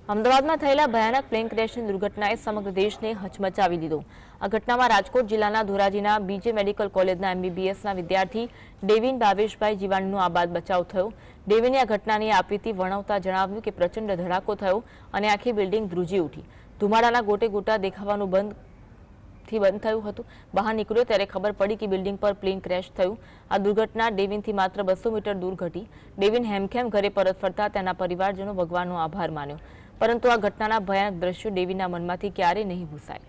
અમદાવાદમાં થયેલા ભયાનક પ્લેન ક્રેશની દુર્ઘટનાએ સમગ્ર દેશને હચમચાવી દીધો। આ ઘટનામાં રાજકોટ જિલ્લાના ધોરાજીના બીજે મેડિકલ કોલેજના MBBSના વિદ્યાર્થી ડેવિન ભાવેશભાઈ જીવાણીનો આબાદ બચાવ થયો। ડેવિને આ ઘટનાની આપવીતી વર્ણવતા જણાવ્યું કે પ્રચંડ ધડાકો થયો અને આખી બિલ્ડિંગ ધ્રુજી ઉઠી। ધુમાડાના ગોટે ગોટા દેખાવાનું બંધ થયું હતું। બહાર નીકળ્યો ત્યારે ખબર પડી કે બિલ્ડિંગ પર પ્લેન ક્રેશ થયું। આ દુર્ઘટના ડેવિનથી માત્ર 200 મીટર દૂર ઘટી। ડેવિન હેમખેમ ઘરે પરત ફરતા તેના પરિવારજનો ભગવાનનો આભાર માન્યો, પરંતુ આ ઘટનાના ભયાનક દ્રશ્યો ડેવિનના મનમાંથી ક્યારેય નહીં ભૂસાય।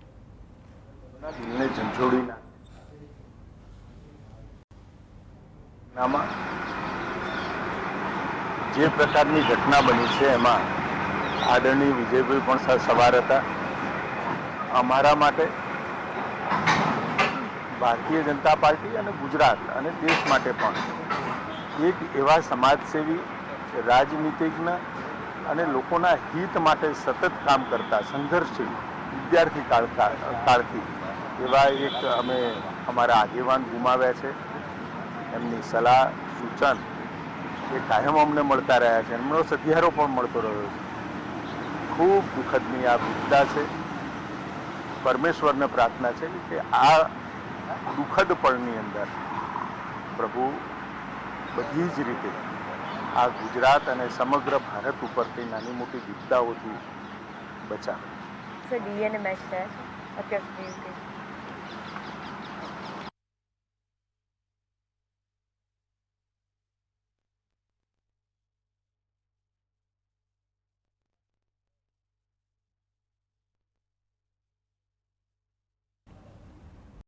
જે પ્રકારની ઘટના બની છે એમાં આદરણીય વિજયભાઈ પણ સવાર હતા। અમારા માટે ભારતીય જનતા પાર્ટી અને ગુજરાત અને દેશ માટે પણ એક એવા સમાજસેવી, રાજનીતિજ્ઞ અને લોકોના હિત માટે સતત કામ કરતા સંઘર્ષશીલ વિદ્યાર્થી કાળથી એવા એક અમે અમારા આગેવાન ગુમાવ્યા છે। એમની સલાહ સૂચન એ કાયમ અમને મળતા રહ્યા છે। એમનો સધિયારો પણ મળતો રહ્યો છે। ખૂબ દુઃખદની આ વિપદા છે। પરમેશ્વરને પ્રાર્થના છે કે આ દુઃખદ પળની અંદર પ્રભુ બધી જ રીતે આ ગુજરાત અને સમગ્ર ભારત ઉપરથી નાની મોટી વિપદાઓથી બચાવે। સર ડીએનએ મેચ છે અત્યાર સુધી